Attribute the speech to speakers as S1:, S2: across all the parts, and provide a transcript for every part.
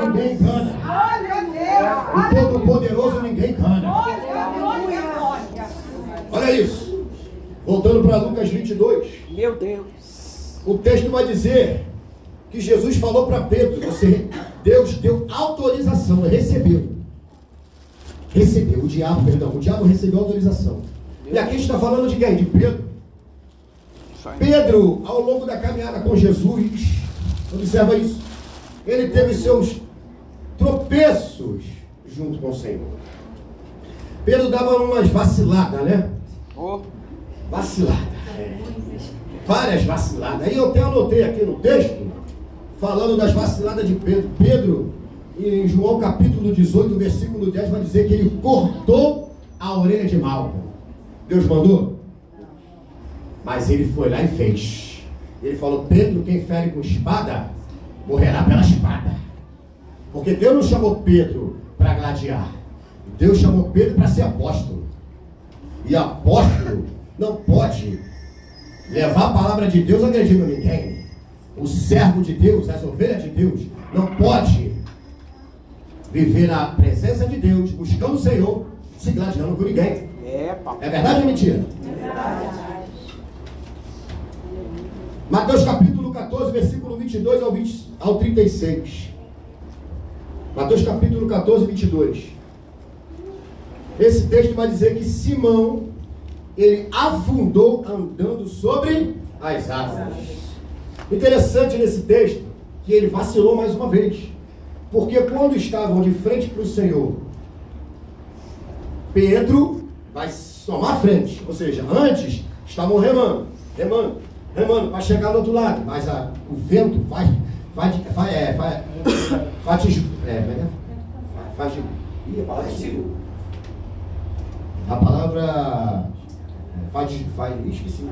S1: Ninguém engana. O Todo-Poderoso ninguém engana. Olha isso. Voltando para Lucas 22.
S2: Meu Deus.
S1: O texto vai dizer que Jesus falou para Pedro, Deus deu autorização, recebeu. O diabo recebeu autorização. E aqui está falando de quem? De Pedro. Pedro, ao longo da caminhada com Jesus, observa isso, ele teve seus tropeços junto com o Senhor. Pedro dava umas vaciladas, né? Vacilada. Várias vaciladas. Aí eu até anotei aqui no texto, falando das vaciladas de Pedro. Pedro, em João capítulo 18, versículo 10, vai dizer que ele cortou a orelha de Malco. Deus mandou? Mas ele foi lá e fez. Ele falou: Pedro, quem fere com espada, morrerá pela espada. Porque Deus não chamou Pedro para gladiar. Deus chamou Pedro para ser apóstolo. E apóstolo não pode levar a palavra de Deus agredindo ninguém. O servo de Deus, as ovelhas de Deus, não pode viver na presença de Deus, buscando o Senhor, se gladiando com ninguém. É verdade ou mentira? É verdade. Mateus capítulo 14, versículo 22 ao 36. Mateus capítulo 14, 22. Esse texto vai dizer que Simão, ele afundou andando sobre as águas. Interessante nesse texto que ele vacilou mais uma vez. Porque quando estavam de frente para o Senhor, Pedro vai tomar a frente. Ou seja, antes estavam remando, para chegar do outro lado. Mas o vento esqueci.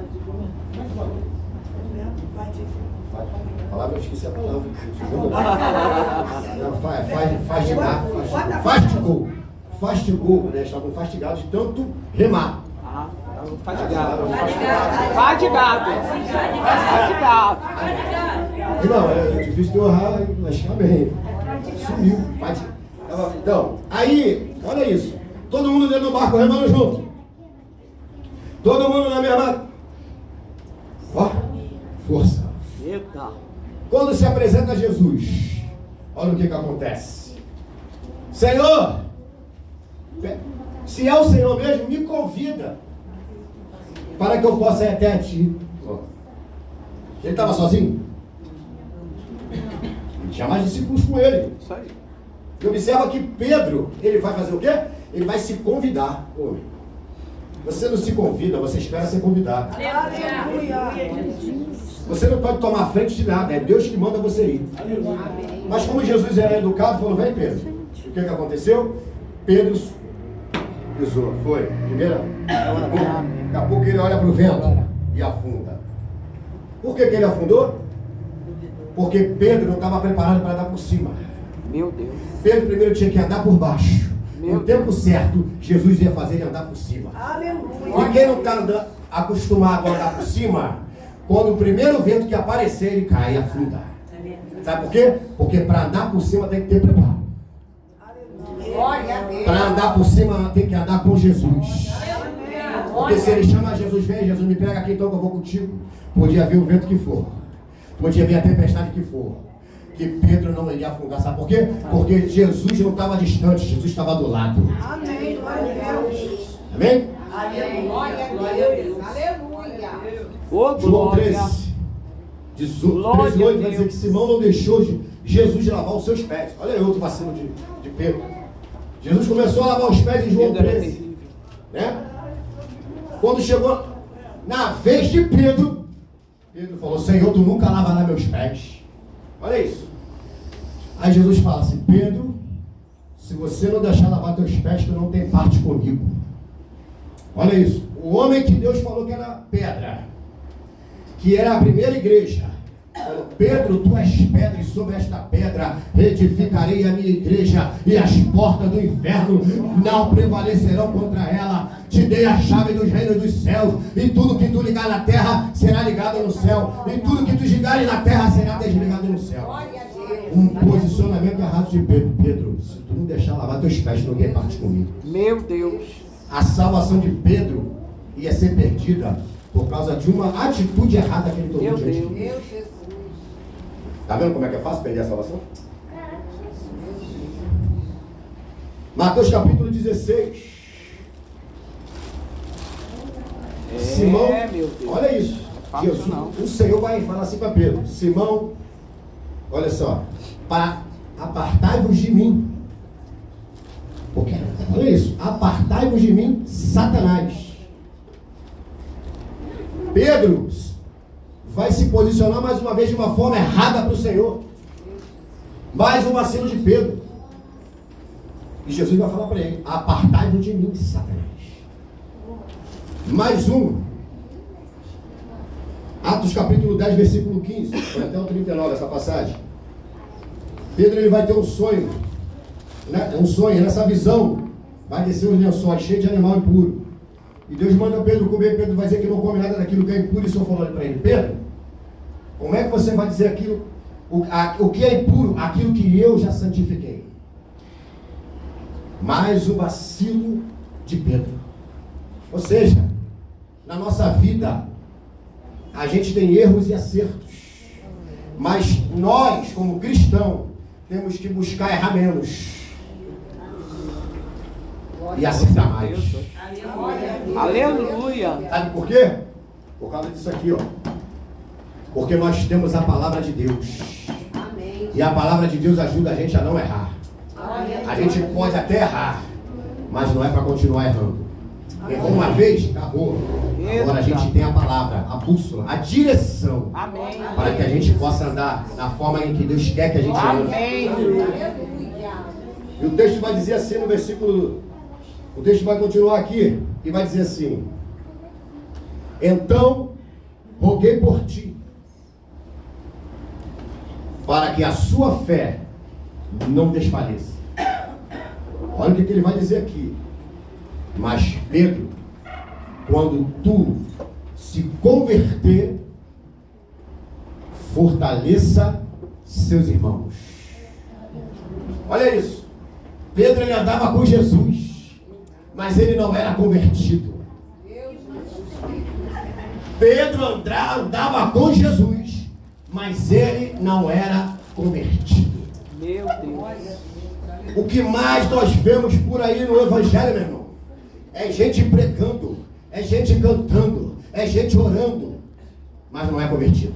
S1: Esqueci a palavra. Fastigou, né? Estavam fastigados de tanto remar.
S2: Fatigado.
S1: Não, é difícil de honrar, mas está bem. Sumiu. Então, aí, olha isso. Todo mundo dentro do barco remando junto. Todo mundo na mesma. Força.
S2: Eita.
S1: Quando se apresenta Jesus, olha o que acontece. Senhor, se é o Senhor mesmo, me convida para que eu possa ir até a ti. Ele estava sozinho? Ele tinha mais discípulos com ele.
S2: Isso aí.
S1: E observa que Pedro, ele vai fazer o quê? Ele vai se convidar. Você não se convida, você espera ser convidado. Você não pode tomar frente de nada, é Deus que manda você ir. Mas como Jesus era educado, falou: vem Pedro. O que aconteceu? Pedro pisou, foi. Primeiro, daqui a pouco ele olha para o vento e afunda. Por que ele afundou? Porque Pedro não estava preparado para andar por cima.
S2: Meu Deus.
S1: Pedro primeiro tinha que andar por baixo. No tempo certo, Jesus ia fazer ele andar por cima. E quem não está acostumado a andar por cima, quando o primeiro vento que aparecer, ele cai e afunda. Sabe por quê? Porque para andar por cima tem que ter preparo. Para andar por cima tem que andar com Jesus. Porque se ele chama Jesus, vem, Jesus me pega aqui então que eu vou contigo. Podia vir o vento que for. Podia vir a tempestade que for. Que Pedro não iria afundar. Sabe por quê? Porque Jesus não estava distante, Jesus estava do lado.
S3: Amém. Glória a Deus.
S1: Amém?
S3: Glória a Deus. Aleluia.
S1: João 13, 8 vai dizer que Simão não deixou Jesus lavar os seus pés. Olha aí outro vacilo de Pedro. Jesus começou a lavar os pés em João 13. Né? Quando chegou na vez de Pedro, Pedro falou: Senhor, tu nunca lavarás meus pés. Olha isso. Aí Jesus fala assim: Pedro, se você não deixar lavar teus pés, tu não tem parte comigo. Olha isso. O homem que Deus falou que era pedra, que era a primeira igreja, falou: Pedro, tu és pedra, e sobre esta pedra edificarei a minha igreja, e as portas do inferno não prevalecerão contra ela. Te dei a chave dos reinos dos céus, e tudo que tu ligar na terra será ligado no céu, e tudo que tu desligares na terra será desligado no céu. um posicionamento errado de Pedro. Pedro, se tu não deixar lavar teus pés, tu não tem parte comigo.
S2: Meu Deus.
S1: A salvação de Pedro ia ser perdida por causa de uma atitude errada que ele tomou
S2: Meu
S1: diante de
S2: Deus.
S1: Deus.
S3: Meu Jesus.
S1: Tá vendo como é que é fácil perder a salvação? Mateus capítulo 16. Simão,
S2: meu Deus.
S1: olha isso.
S2: Fácil
S1: Jesus,
S2: não.
S1: o Senhor vai falar assim para Pedro: Simão, olha só, para apartai-vos de mim. Porque, olha isso, apartai-vos de mim, Satanás. Pedro vai se posicionar mais uma vez de uma forma errada para o Senhor. Mais um vacilo de Pedro. E Jesus vai falar para ele: apartai-vos de mim, Satanás. Mais um. Atos capítulo 10, versículo 15. Foi até o 39 essa passagem. Pedro ele vai ter um sonho. Né? Um sonho, nessa visão vai descer os lençóis cheios de animal impuro. E Deus manda Pedro comer. Pedro vai dizer que não come nada daquilo que é impuro. E o Senhor falou para ele: Pedro, como é que você vai dizer aquilo? O que é impuro? Aquilo que eu já santifiquei. Mais um vacilo de Pedro. Ou seja, na nossa vida a gente tem erros e acertos, mas nós como cristãos temos que buscar errar menos e acertar mais.
S2: Aleluia.
S1: Sabe por quê? Por causa disso aqui, ó. Porque nós temos a palavra de Deus.
S3: Amém.
S1: E a palavra de Deus ajuda a gente a não errar.
S3: Glória
S1: A gente pode até errar, mas não é para continuar errando. Errou uma vez, acabou. Agora a gente tem a palavra, a bússola, a direção,
S2: Amém.
S1: para que a gente possa andar da forma em que Deus quer que a gente ande.
S2: Amém.
S3: Aleluia.
S1: E o texto vai dizer assim no versículo, o texto vai continuar aqui e vai dizer assim: então roguei por ti, para que a sua fé não desfaleça. Olha o que ele vai dizer aqui. Mas Pedro, quando tu se converter, fortaleça seus irmãos. Olha isso. Pedro ele andava com Jesus, mas ele não era convertido. Pedro andava com Jesus, mas ele não era convertido.
S2: Meu Deus.
S1: O que mais nós vemos por aí no Evangelho, meu irmão, é gente pregando, é gente cantando, é gente orando, mas não é convertido.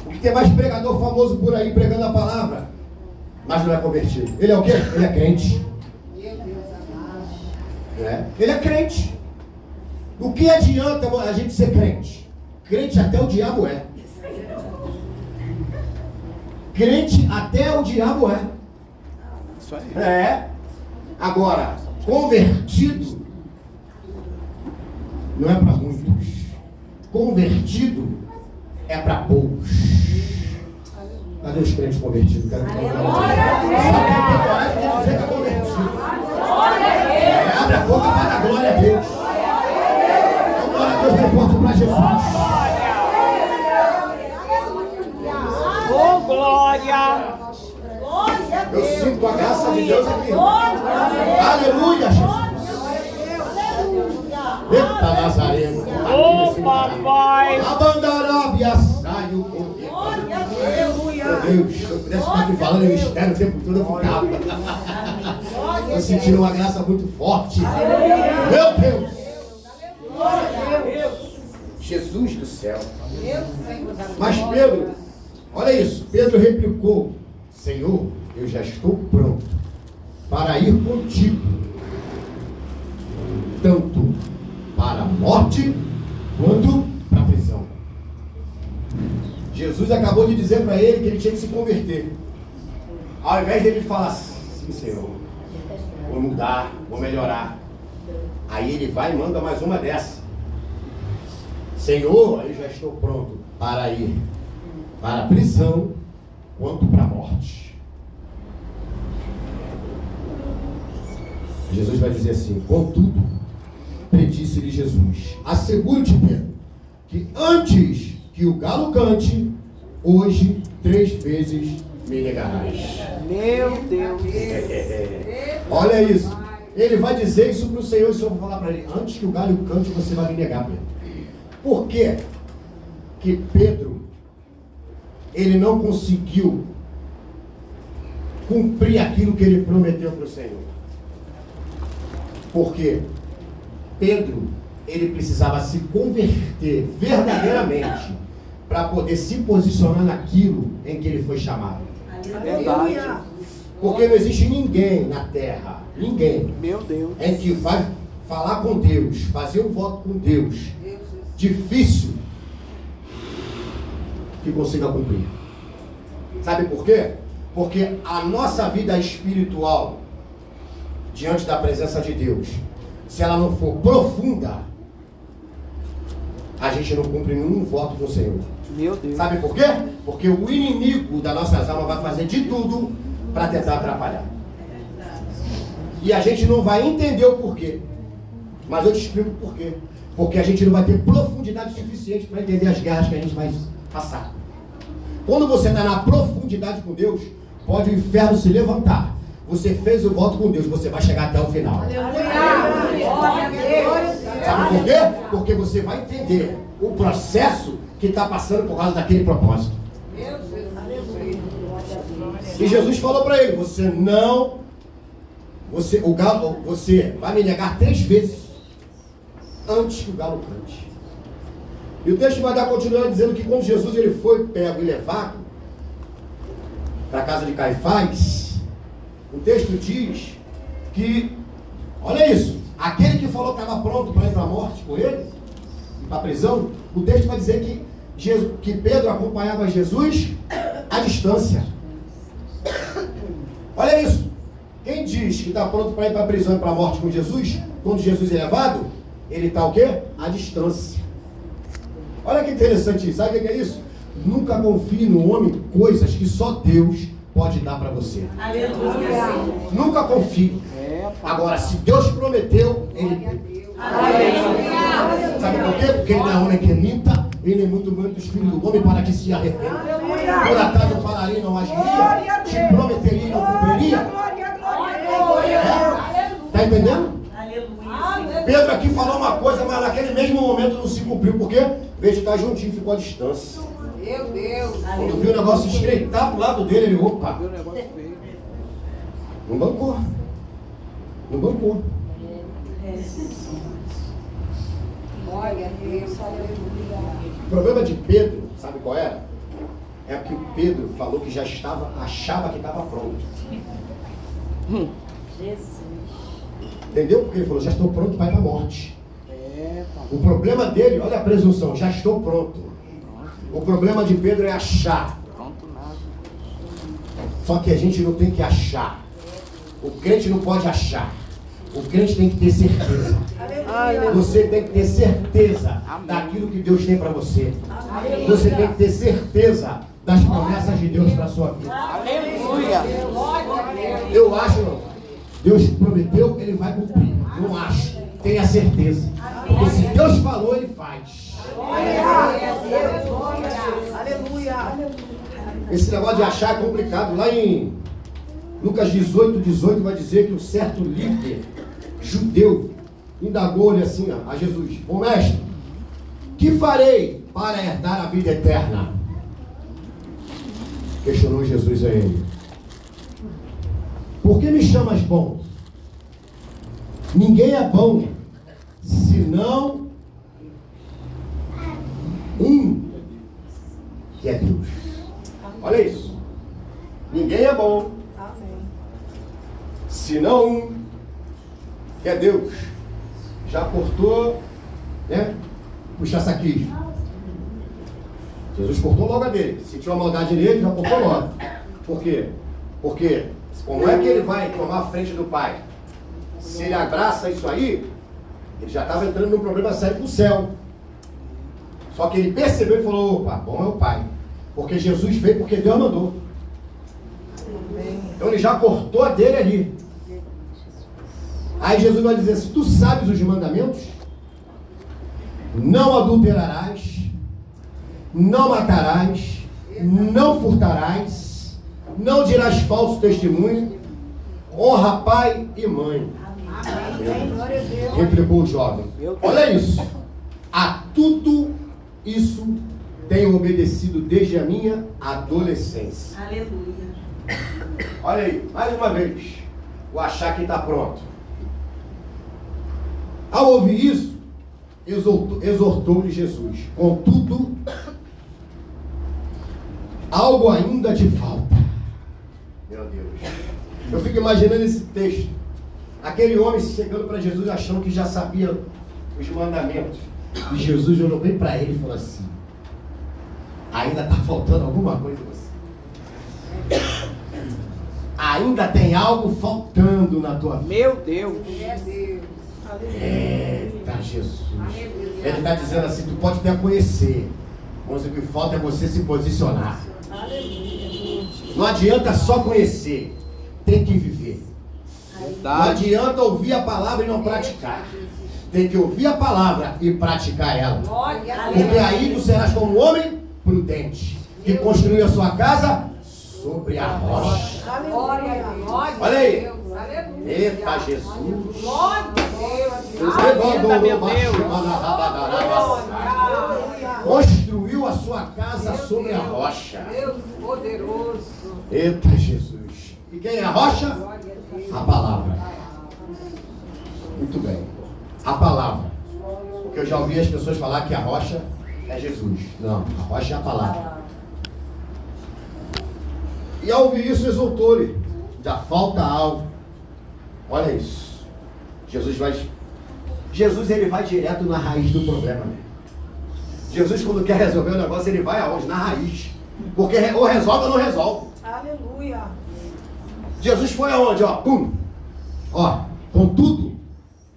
S1: O que tem mais pregador famoso por aí pregando a palavra, mas não é convertido. Ele é o quê? Ele é crente. Ele é crente. O que adianta a gente ser crente? Crente até o diabo é. Crente até o diabo é.
S2: Isso aí.
S1: É. Agora, convertido não é para muitos. Convertido é para poucos. Cadê os crentes convertidos? Quero que sabe o que coragem de dizer que é convertido. Abre a boca para a glória a Deus. Então, glória a Deus, bem forte para Jesus.
S2: Oh, glória.
S1: Eu sinto a graça de Deus aqui. Aleluia, Jesus. Eita, Nazareno.
S2: Oh, papai.
S1: Abandarábia, sai o cordeiro. Meu Deus, se eu pudesse ficar aqui falando em mistério o tempo todo, eu ficava. Estou sentindo uma graça muito forte. Meu Deus. Jesus do céu. Mas Pedro, olha isso. Pedro replicou: Senhor, eu já estou pronto para ir contigo, tanto para a morte quanto para a prisão. Jesus acabou de dizer para ele que ele tinha que se converter. Ao invés dele falar: sim, Senhor, vou mudar, vou melhorar. Aí ele vai e manda mais uma dessa: Senhor, eu já estou pronto para ir para a prisão quanto para a morte. Jesus vai dizer assim: contudo, predisse-lhe Jesus: asseguro-te, Pedro, que antes que o galo cante, hoje 3 vezes me negarás.
S2: Meu Deus.
S1: Olha isso. Ele vai dizer isso para o Senhor e o Senhor vai falar para ele: antes que o galho cante, você vai me negar, Pedro. Por quê que Pedro, ele não conseguiu cumprir aquilo que ele prometeu para o Senhor? Porque Pedro, ele precisava se converter verdadeiramente para poder se posicionar naquilo em que ele foi chamado.
S2: Verdade.
S1: Porque não existe ninguém na terra, ninguém,
S2: Meu Deus.
S1: em que vai falar com Deus, fazer um voto com Deus, difícil, que consiga cumprir. Sabe por quê? Porque a nossa vida espiritual, diante da presença de Deus, se ela não for profunda, a gente não cumpre nenhum voto com o Senhor.
S2: Meu Deus.
S1: Sabe por quê? Porque o inimigo das nossas almas vai fazer de tudo para tentar atrapalhar. E a gente não vai entender o porquê. Mas eu te explico o porquê. Porque a gente não vai ter profundidade suficiente para entender as guerras que a gente vai passar. Quando você está na profundidade com Deus, pode o inferno se levantar. Você fez o voto com Deus, você vai chegar até o final. Sabe por quê? Porque você vai entender o processo que está passando por causa daquele propósito. E Jesus falou para ele: você vai me negar 3 vezes antes que o galo cante. E o texto vai dar continuando dizendo que quando Jesus ele foi pego e levado para a casa de Caifás, o texto diz que, olha isso, aquele que falou que estava pronto para ir para a morte com ele, e para a prisão, o texto vai dizer que Pedro acompanhava Jesus à distância. Olha isso. Quem diz que está pronto para ir para a prisão e para a morte com Jesus, quando Jesus é levado, ele está o quê? À distância. Olha que interessante isso. Sabe o que é isso? Nunca confie no homem coisas que só Deus pode dar para você.
S3: Aleluia.
S1: Nunca confie. Agora, se Deus prometeu, Ele... Sabe por quê? Porque Ele não é homem que minta, Ele é muito menos do Espírito do homem para que se arrependa. Por acaso eu falaria e não agiria? Te prometeria e não cumpriria? Está entendendo? Pedro aqui falou uma coisa, mas naquele mesmo momento não se cumpriu. Por quê? Em vez de estar juntinho, ficou à distância.
S3: Meu Deus.
S1: Quando viu o negócio estreitar pro lado dele, ele, opa,
S2: Meu negócio feio.
S1: não bancou. Não bancou.
S3: Olha, Deus,
S1: O problema de Pedro, sabe qual era? É que o Pedro falou que já achava que estava pronto. Entendeu? Porque ele falou, já estou pronto para ir para a morte. O problema dele, olha a presunção, já estou pronto. O problema de Pedro é achar.
S2: Pronto nada.
S1: Só que a gente não tem que achar. O crente não pode achar. O crente tem que ter certeza. Você tem que ter certeza daquilo que Deus tem para você. Você tem que ter certeza das promessas de Deus para a sua vida.
S2: Aleluia.
S1: Eu acho, não. Deus prometeu, Ele vai cumprir. Não acho. Tenha certeza. Porque se Deus falou, Ele faz. Esse negócio de achar é complicado. Lá em Lucas 18 vai dizer que um certo líder judeu indagou-lhe assim a Jesus: ô mestre, que farei para herdar a vida eterna? Questionou Jesus a ele: por que me chamas bom? Ninguém é bom, senão um, que é Deus. Olha isso. Ninguém é bom, senão um, que é Deus. Já cortou, né? Puxa saquismo. Jesus cortou logo a dele. Sentiu a maldade nele, já cortou logo. Por quê? Porque como é que ele vai tomar a frente do Pai? Se ele abraça isso aí, ele já estava entrando num problema sério com o céu. Só que ele percebeu e falou: opa, bom é o Pai. Porque Jesus veio porque Deus mandou. Então ele já cortou a dele ali. Aí Jesus vai dizer: se tu sabes os mandamentos, não adulterarás, não matarás, não furtarás, Não dirás falso testemunho, honra pai e mãe. Replicou o jovem. Olha isso. A tudo isso tenho obedecido desde a minha adolescência.
S4: Aleluia.
S1: Olha aí, mais uma vez. O achar que está pronto. Ao ouvir isso, exortou-lhe Jesus. Contudo, algo ainda te falta. Meu Deus. Eu fico imaginando esse texto. Aquele homem chegando para Jesus achando que já sabia os mandamentos. E Jesus olhou bem para ele e falou assim: ainda está faltando alguma coisa em você. Ainda tem algo faltando na tua vida.
S2: Meu Deus.
S1: Eita Jesus. Ele está dizendo assim: tu pode até conhecer, mas o que falta é você se posicionar. Não adianta só conhecer, tem que viver. Não adianta ouvir a palavra e não praticar. Tem que ouvir a palavra e praticar ela. Porque aí tu serás como um homem prudente, que construiu a sua casa sobre a rocha. Olha aí. Eita Jesus.
S2: Eita, meu Deus.
S1: Construiu a sua casa sobre a rocha.
S3: Deus poderoso.
S1: Eita Jesus. E quem é a rocha? A palavra. Muito bem. A palavra. Porque eu já ouvi as pessoas falar que a rocha é Jesus. Não, a rocha é a palavra. E ao ouvir isso, exultou-lhe: já falta algo. Olha isso. Jesus ele vai direto na raiz do problema. Né? Jesus, quando quer resolver o negócio, ele vai aonde? Na raiz. Porque ou resolve ou não resolve.
S4: Aleluia.
S1: Jesus foi aonde? Ó, pum. Ó, contudo,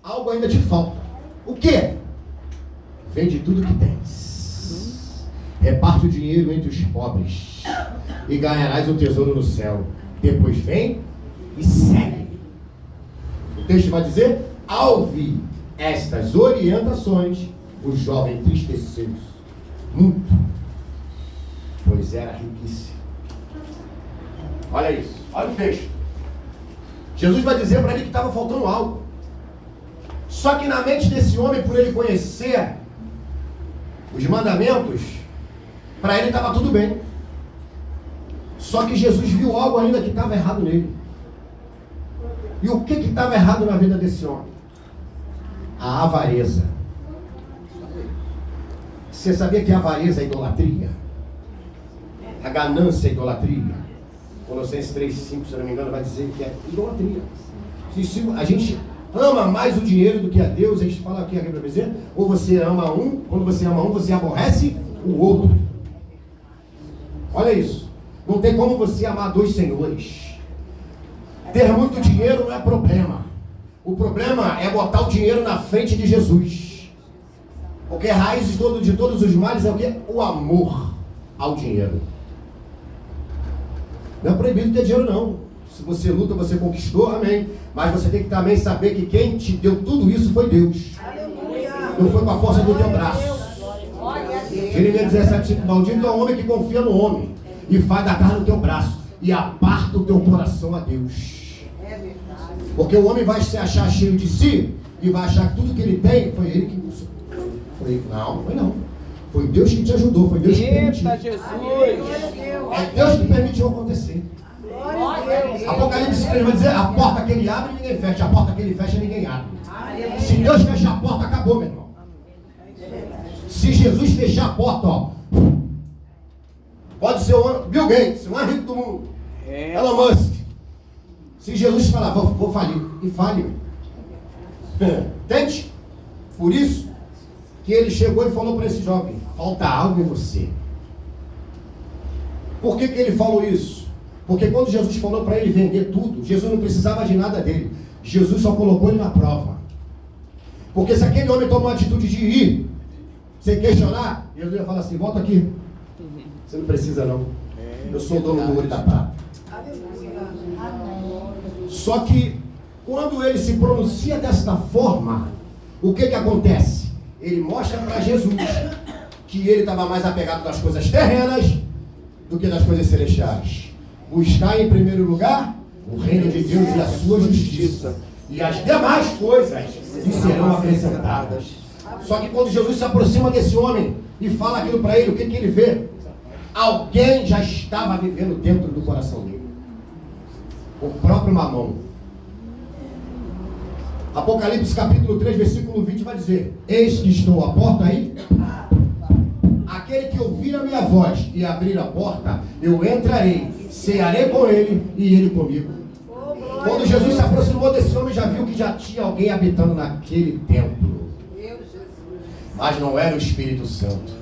S1: algo ainda te falta. O quê? Vende tudo que tens. Reparte o dinheiro entre os pobres e ganharás o tesouro no céu. Depois vem e segue. O texto vai dizer: ao ouvir estas orientações, o jovem entristeceu-se muito, pois era riquíssimo. Olha isso, olha o texto. Jesus vai dizer para ele que estava faltando algo. Só que na mente desse homem, por ele conhecer os mandamentos, para ele estava tudo bem. Só que Jesus viu algo ainda que estava errado nele. E o que estava errado na vida desse homem? A avareza. Você sabia que a avareza é idolatria? A ganância é idolatria. Colossenses 3,5, se eu não me engano, vai dizer que é idolatria. Se a gente ama mais o dinheiro do que a Deus, a gente fala aqui para dizer, ou você ama um, quando você ama um, você aborrece o outro. Olha isso. Não tem como você amar dois senhores. Ter muito dinheiro não é problema. O problema é botar o dinheiro na frente de Jesus. Porque a raiz de todos os males é o quê? O amor ao dinheiro. Não é proibido ter dinheiro, não. Se você luta, você conquistou, amém. Mas você tem que também saber que quem te deu tudo isso foi Deus. Não foi com a força do teu braço. Jeremias 17:5, maldito é o homem que confia no homem e faz da carne o teu braço e aparta o teu coração a Deus. Porque o homem vai se achar cheio de si e vai achar que tudo que ele tem foi ele que buscou. Não, foi não. Foi Deus que te ajudou, foi Deus que permitiu.
S2: Eita Jesus.
S1: É Deus que permitiu acontecer. Apocalipse 3 vai dizer: a porta que ele abre, ninguém fecha. A porta que ele fecha, ninguém abre. Se Deus fechar a porta, acabou, meu irmão. Se Jesus fechar a porta, ó, pode ser o Bill Gates, o mais rico do mundo, Elon Musk. Se Jesus falar, vou falir, e fale. Entende? Por isso que ele chegou e falou para esse jovem: falta algo em você. Por que ele falou isso? Porque quando Jesus falou para ele vender tudo, Jesus não precisava de nada dele. Jesus só colocou ele na prova. Porque se aquele homem tomou a atitude de ir, sem questionar, Jesus ia falar assim: volta aqui. Você não precisa não. Eu sou o dono do ouro e da prata. Só que quando ele se pronuncia desta forma, o que acontece? Ele mostra para Jesus que ele estava mais apegado das coisas terrenas do que das coisas celestiais. buscar em primeiro lugar o reino de Deus e a sua justiça. E as demais coisas lhe serão acrescentadas. Só que quando Jesus se aproxima desse homem e fala aquilo para ele, o que ele vê? Alguém já estava vivendo dentro do coração dele. O próprio Mamão. Apocalipse capítulo 3, versículo 20 vai dizer: eis que estou à porta aí. Aquele que ouvir a minha voz e abrir a porta, eu entrarei, cearei com ele e ele comigo. Quando Jesus se aproximou desse homem, já viu que já tinha alguém habitando naquele templo. Mas não era o Espírito Santo,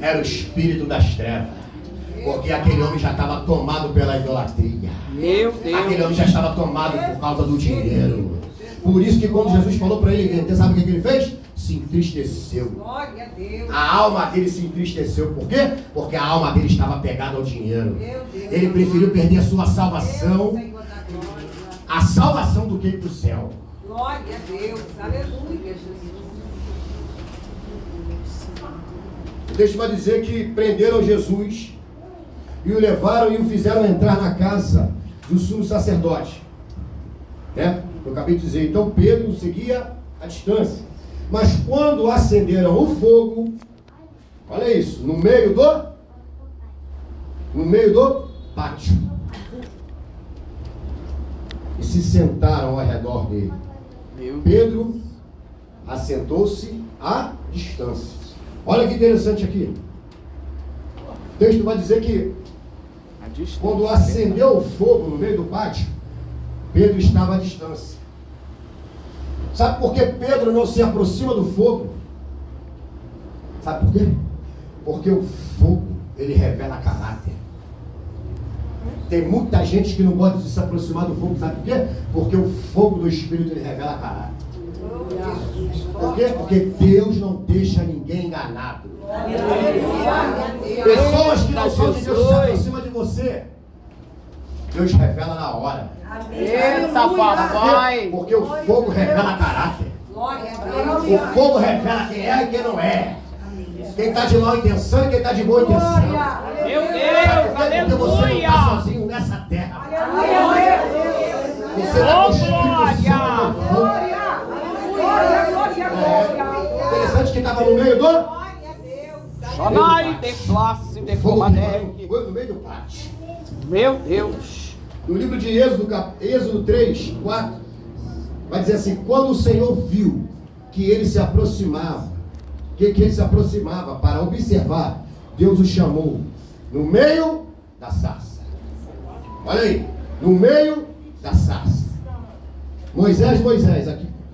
S1: era o espírito das trevas. Porque aquele homem já estava tomado pela idolatria.
S2: Meu Deus.
S1: Aquele homem já estava tomado por causa do dinheiro. Por isso que quando Jesus falou para ele vender, sabe o que ele fez? Se entristeceu.
S3: Glória a Deus.
S1: A alma dele se entristeceu. Por quê? Porque a alma dele estava pegada ao dinheiro. Ele preferiu perder a sua salvação, a salvação, do que ir para o céu.
S3: Glória a Deus. Aleluia, Jesus.
S1: O texto vai dizer que prenderam Jesus e o levaram e o fizeram entrar na casa do sumo sacerdote. Né? Eu acabei de dizer, então Pedro seguia à distância. Mas quando acenderam o fogo, olha isso, no meio do pátio, e se sentaram ao redor dele. Pedro assentou-se à distância. Olha que interessante aqui. O texto vai dizer que quando acendeu o fogo no meio do pátio, Pedro estava à distância. Sabe por que Pedro não se aproxima do fogo? Sabe por quê? Porque o fogo, ele revela caráter. Tem muita gente que não gosta de se aproximar do fogo. Sabe por quê? Porque o fogo do Espírito, ele revela caráter. Por quê? Porque Deus não deixa ninguém enganado. Pessoas que não são de Deus se aproximam de você, Deus revela na hora.
S2: Eita, papai.
S1: Porque o fogo revela caráter. O fogo revela quem é e quem não é. Quem está de má intenção e quem está de boa intenção.
S2: Meu Deus,
S1: Porque você não está
S2: aleluia.
S1: sozinho nessa terra. Você
S2: Ô,
S1: está com o Espírito
S2: glória.
S1: Santo no fogo. Interessante que estava no meio do...
S2: Sonai de classe de comadec.
S1: Foi no meio do pátio.
S2: Meu Deus.
S1: No livro de Êxodo 3, 4, vai dizer assim: quando o Senhor viu que ele se aproximava, que ele se aproximava para observar, Deus o chamou no meio da sarça. Olha aí, no meio da sarça. Moisés,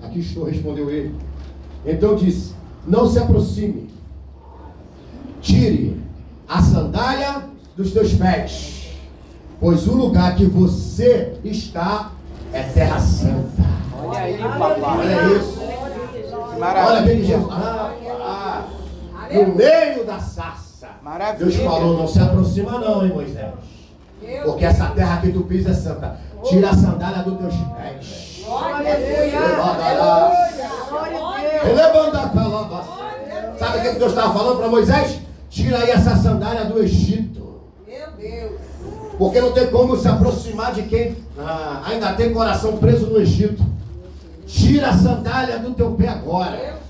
S1: aqui estou, respondeu ele. Então disse: não se aproxime, tire a sandália dos teus pés, pois o lugar que você está é terra santa.
S2: Olha aí, papai.
S1: Olha isso.
S2: Maravilha.
S1: Olha aquele Jesus. No meio da sarça.
S2: Maravilha.
S1: Deus falou: não se aproxima não, hein, Moisés. Porque essa terra que tu pisa é santa. Tira a sandália dos teus pés. Sabe o que Deus estava falando para Moisés? Tira aí essa sandália do Egito.
S3: Meu Deus.
S1: Porque não tem como se aproximar de quem ainda tem coração preso no Egito. Tira a sandália do teu pé agora.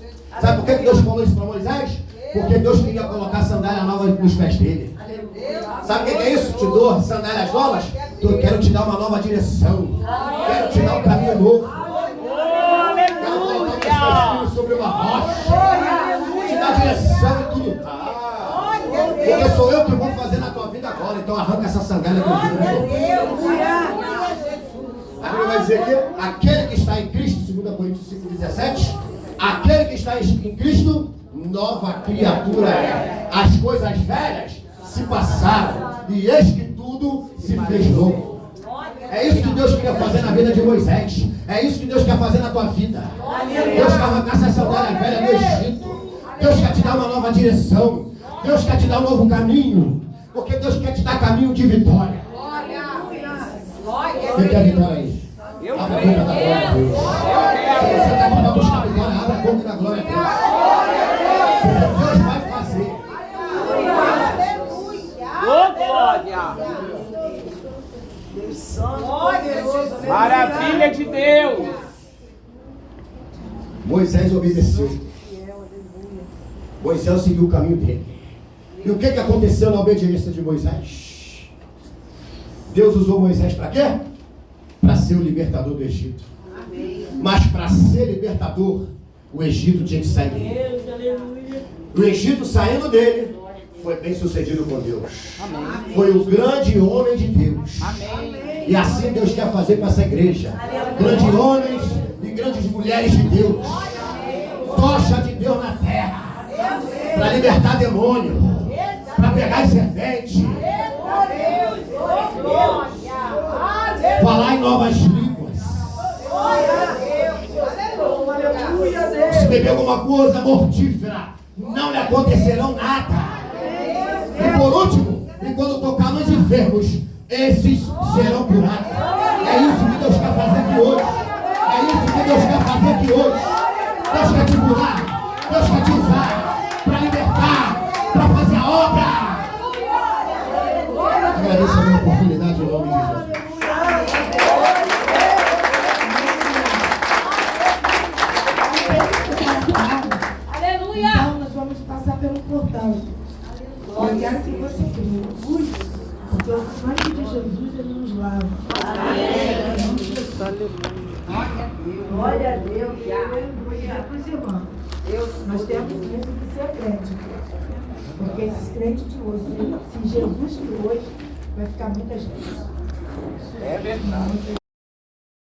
S1: Sabe por que Deus falou isso para Moisés? Porque Deus queria colocar sandália nova nos pés dele. Sabe o que é isso? Te dou sandálias novas? Eu quero te dar uma nova direção. Quero te dar um caminho novo. Quero colocar os teus filhos sobre uma rocha. Te dar direção em tudo. Porque sou eu que vou fazer na tua vida agora. Então arranca essa sandália do Egito. A Bíblia vai dizer que aquele que está em Cristo, 2 Coríntios 5,17, aquele que está em Cristo, nova criatura é. As coisas velhas se passaram e eis que tudo se fez novo. É isso que Deus queria fazer na vida de Moisés. É isso que Deus quer fazer na tua vida. Deus quer arrancar essa sandália velha do Egito. Deus quer te dar uma nova direção. Deus quer te dar um novo caminho. Porque Deus quer te dar caminho de vitória. Você quer vitória aí?
S2: Eu
S1: Abra a boca da glória a Deus. Se você está aqui para buscar vitória, abra a boca da glória a Deus. Deus vai fazer.
S2: Ô, glória. Maravilha de Deus.
S1: Moisés obedeceu. Moisés seguiu o caminho dele. E o que aconteceu na obediência de Moisés? Deus usou Moisés para quê? Para ser o libertador do Egito. Mas para ser libertador, o Egito tinha que sair dele. O Egito saindo dele, foi bem sucedido com Deus. Amém. Foi o grande homem de Deus. Amém. E assim Deus quer fazer com essa igreja. Grandes homens e grandes mulheres de Deus. Tocha de Deus na terra. Para libertar demônio. Para pegar serpente. Falar em novas línguas. Se beber alguma coisa mortífera, não lhe acontecerão nada. E por último, e quando tocar nos enfermos, esses serão curados. É isso que Deus quer fazer aqui hoje. É isso que Deus quer fazer aqui hoje. Deus quer te curar. Deus quer te usar para libertar, para fazer a obra. Agradeço a minha oportunidade em nome de Jesus.
S4: Aleluia! Então nós vamos passar pelo portal. Eu quero que você use, porque o sangue de Jesus ele nos lava. Glória a Deus. Aleluia. Pois, irmão, nós temos mesmo que ser crente. Porque esses crentes de hoje, se Jesus de hoje, vai ficar muita gente.
S2: É verdade.